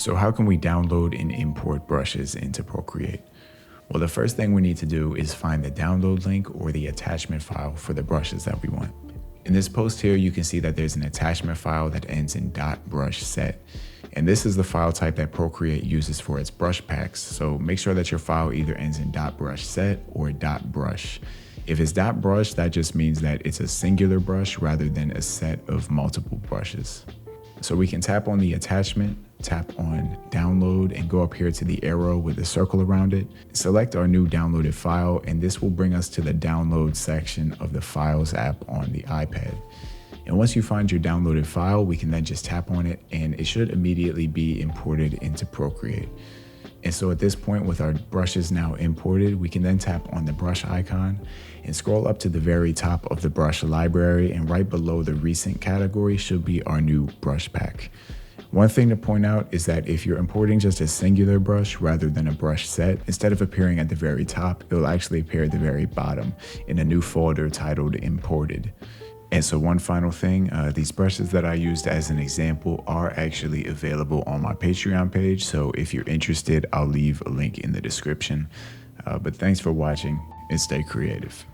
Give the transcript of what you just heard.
So how can we download and import brushes into Procreate? Well, the first thing we need to do is find the download link or the attachment file for the brushes that we want. In this post here, you can see that there's an attachment file that ends in .brush set. And this is the file type that Procreate uses for its brush packs. So make sure that your file either ends in .brush set or .brush. If it's .brush, that just means that it's a singular brush rather than a set of multiple brushes. So we can tap on the attachment, tap on download, and go up here to the arrow with a circle around it. Select our new downloaded file, and this will bring us to the download section of the Files app on the iPad. And once you find your downloaded file, we can then just tap on it, and it should immediately be imported into Procreate. And so at this point, with our brushes now imported, we can then tap on the brush icon and scroll up to the very top of the brush library, and right below the recent category should be our new brush pack. One thing to point out is that if you're importing just a singular brush rather than a brush set, instead of appearing at the very top, it will actually appear at the very bottom in a new folder titled Imported. And so one final thing, these brushes that I used as an example are actually available on my Patreon page. So if you're interested, I'll leave a link in the description. But thanks for watching and stay creative.